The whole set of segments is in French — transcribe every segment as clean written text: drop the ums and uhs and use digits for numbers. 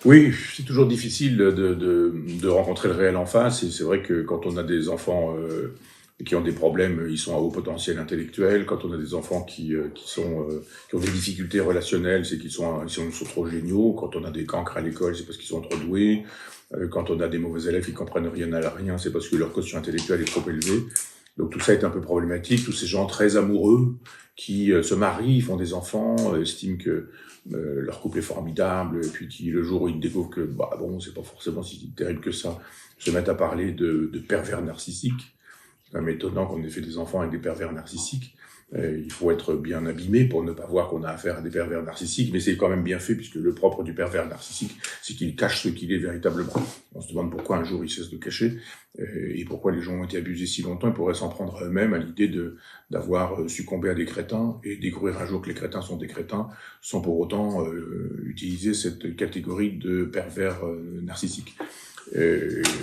Oui, c'est toujours difficile de rencontrer le réel en face et c'est vrai que quand on a des enfants, qui ont des problèmes, ils sont à haut potentiel intellectuel. Quand on a des enfants qui ont des difficultés relationnelles, c'est qu'ils sont trop géniaux. Quand on a des cancres à l'école, c'est parce qu'ils sont trop doués. Quand on a des mauvais élèves qui comprennent rien à rien, c'est parce que leur quotient intellectuel est trop élevé. Donc tout ça est un peu problématique. Tous ces gens très amoureux qui se marient, font des enfants, estiment que leur couple est formidable, et puis qui, le jour où ils découvrent que, bah bon, c'est pas forcément si terrible que ça, se mettent à parler de pervers narcissiques. C'est quand même étonnant qu'on ait fait des enfants avec des pervers narcissiques. Il faut être bien abîmé pour ne pas voir qu'on a affaire à des pervers narcissiques, mais c'est quand même bien fait, puisque le propre du pervers narcissique, c'est qu'il cache ce qu'il est véritablement. On se demande pourquoi un jour il cesse de cacher, et pourquoi les gens ont été abusés si longtemps. Ils pourraient s'en prendre à eux-mêmes à l'idée d'avoir succombé à des crétins, et découvrir un jour que les crétins sont des crétins, sans pour autant utiliser cette catégorie de pervers narcissiques.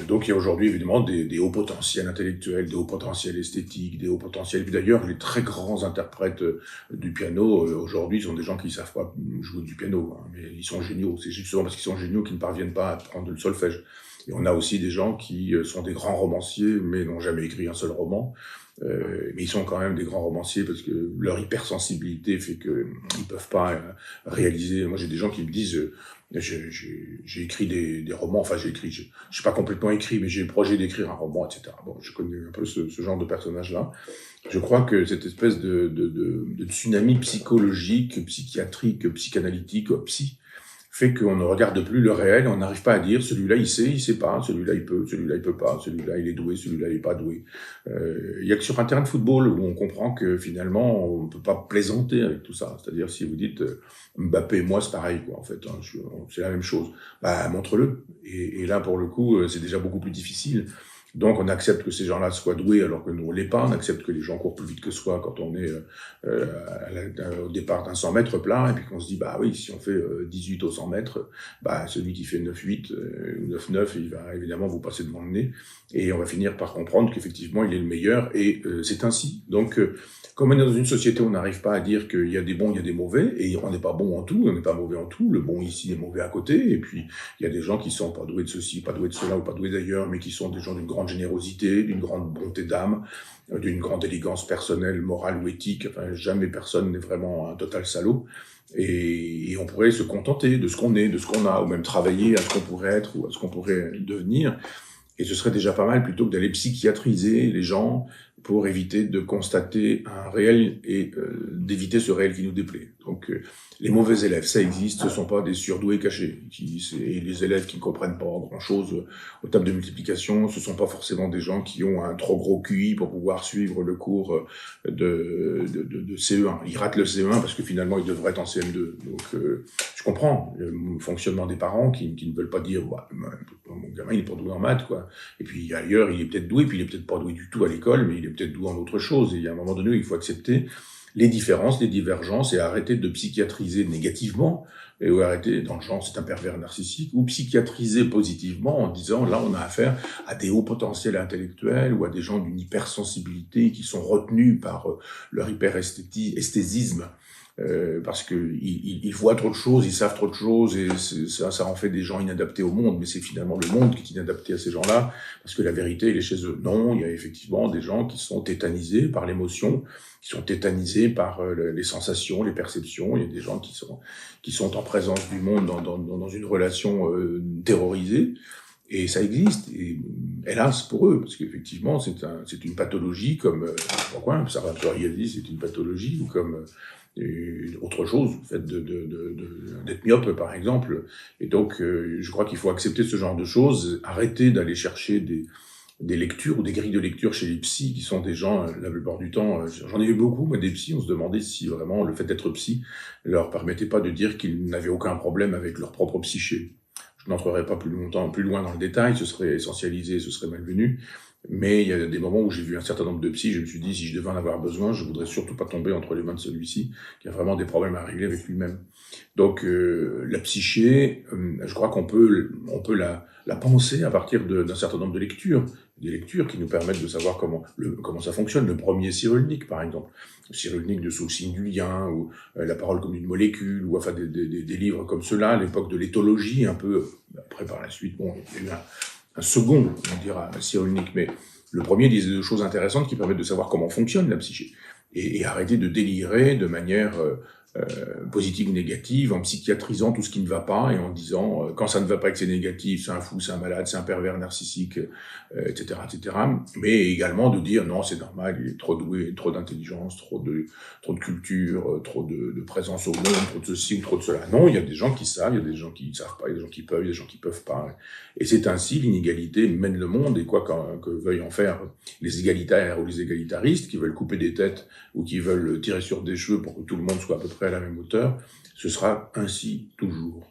Donc il y a aujourd'hui évidemment des hauts potentiels intellectuels, des hauts potentiels esthétiques, des hauts potentiels. Puis d'ailleurs, les très grands interprètes du piano aujourd'hui sont des gens qui ne savent pas jouer du piano, hein, mais ils sont géniaux. C'est justement parce qu'ils sont géniaux qu'ils ne parviennent pas à prendre le solfège. Et on a aussi des gens qui sont des grands romanciers, mais n'ont jamais écrit un seul roman. Mais ils sont quand même des grands romanciers parce que leur hypersensibilité fait qu'ils ne peuvent pas réaliser. Moi, j'ai des gens qui me disent j'ai écrit des romans, enfin j'ai écrit, je suis pas complètement écrit, mais j'ai le projet d'écrire un roman, etc. Bon, je connais un peu ce genre de personnage-là. Je crois que cette espèce de tsunami psychologique, psychiatrique, psychanalytique, psy, fait qu'on ne regarde plus le réel, on n'arrive pas à dire celui-là il sait pas, celui-là il peut pas, celui-là il est doué, celui-là il est pas doué. Il y a que sur un terrain de football où on comprend que finalement on peut pas plaisanter avec tout ça. C'est-à-dire si vous dites Mbappé, moi c'est pareil quoi en fait, hein, c'est la même chose. Bah montre-le. Et là pour le coup c'est déjà beaucoup plus difficile. Donc on accepte que ces gens-là soient doués alors que nous on l'est pas, on accepte que les gens courent plus vite que soi quand on est au départ d'un 100 mètres plat, et puis qu'on se dit bah oui, si on fait 18 au 100 mètres, bah celui qui fait 9,8 ou 9,9, il va évidemment vous passer devant le nez, et on va finir par comprendre qu'effectivement il est le meilleur, et c'est ainsi. Donc comme on est dans une société où on n'arrive pas à dire qu'il y a des bons, il y a des mauvais, et on n'est pas bon en tout, on n'est pas mauvais en tout, le bon ici est mauvais à côté, et puis il y a des gens qui sont pas doués de ceci, pas doués de cela, ou pas doués d'ailleurs, mais qui sont des gens d'une grande générosité, d'une grande bonté d'âme, d'une grande élégance personnelle, morale ou éthique. Enfin, jamais personne n'est vraiment un total salaud. Et on pourrait se contenter de ce qu'on est, de ce qu'on a, ou même travailler à ce qu'on pourrait être ou à ce qu'on pourrait devenir. Et ce serait déjà pas mal plutôt que d'aller psychiatriser les gens pour éviter de constater un réel et d'éviter ce réel qui nous déplaît. Donc les mauvais élèves, ça existe, ce sont pas des surdoués cachés. Et les élèves qui ne comprennent pas grand-chose aux tables de multiplication, ce sont pas forcément des gens qui ont un trop gros QI pour pouvoir suivre le cours de CE1. Ils ratent le CE1 parce que finalement ils devraient être en CM2. Donc je comprends le fonctionnement des parents qui ne veulent pas dire bah, mon gamin il est pas doué en maths quoi. Et puis ailleurs, il est peut-être doué, puis il est peut-être pas doué du tout à l'école, mais il est peut-être doué en autre chose. Et il y a un moment donné où il faut accepter les différences, les divergences, et arrêter de psychiatriser négativement, et ou arrêter dans le genre c'est un pervers narcissique, ou psychiatriser positivement en disant là on a affaire à des hauts potentiels intellectuels ou à des gens d'une hypersensibilité qui sont retenus par leur hyperesthétisme. Parce qu'ils voient trop de choses, ils savent trop de choses, et ça en fait des gens inadaptés au monde, mais c'est finalement le monde qui est inadapté à ces gens-là, parce que la vérité, elle est chez eux. Non, il y a effectivement des gens qui sont tétanisés par l'émotion, qui sont tétanisés par les sensations, les perceptions. Il y a des gens qui sont en présence du monde dans une relation terrorisée, et ça existe, et hélas pour eux, parce qu'effectivement c'est une pathologie comme pourquoi ça va dit c'est une pathologie, ou comme autre chose, le fait d'être myope par exemple. Et donc je crois qu'il faut accepter ce genre de choses, arrêter d'aller chercher des lectures ou des grilles de lecture chez les psys, qui sont des gens, la plupart du temps, j'en ai eu beaucoup, moi, des psys, on se demandait si vraiment le fait d'être psy leur permettait pas de dire qu'ils n'avaient aucun problème avec leur propre psyché. Je n'entrerai pas plus loin dans le détail, ce serait essentialisé, ce serait malvenu, mais il y a des moments où j'ai vu un certain nombre de psys, je me suis dit, si je devais en avoir besoin, je voudrais surtout pas tomber entre les mains de celui-ci, qui a vraiment des problèmes à régler avec lui-même. Donc la psyché, je crois qu'on peut la penser à partir d'un certain nombre de lectures. des lectures qui nous permettent de savoir comment ça fonctionne. Le premier Cyrulnik, par exemple. Cyrulnik de Sous le signe du lien, ou La parole comme une molécule, ou enfin des livres comme ceux-là, à l'époque de l'éthologie, un peu. Après, par la suite, bon, il y a eu un second, on dira, Cyrulnik, mais le premier disait des choses intéressantes qui permettent de savoir comment fonctionne la psyché. Et arrêter de délirer de manière positive ou négative, en psychiatrisant tout ce qui ne va pas et en disant quand ça ne va pas et que c'est négatif, c'est un fou, c'est un malade, c'est un pervers narcissique, etc., etc. Mais également de dire non, c'est normal, il est trop doué, trop d'intelligence, trop de culture, trop de présence au monde, trop de ceci ou trop de cela. Non, il y a des gens qui savent, il y a des gens qui ne savent pas, il y a des gens qui peuvent, il y a des gens qui peuvent pas. Et c'est ainsi l'inégalité mène le monde, et quoi que veuillent en faire les égalitaires ou les égalitaristes qui veulent couper des têtes ou qui veulent tirer sur des cheveux pour que tout le monde soit à peu près à la même hauteur, ce sera ainsi toujours.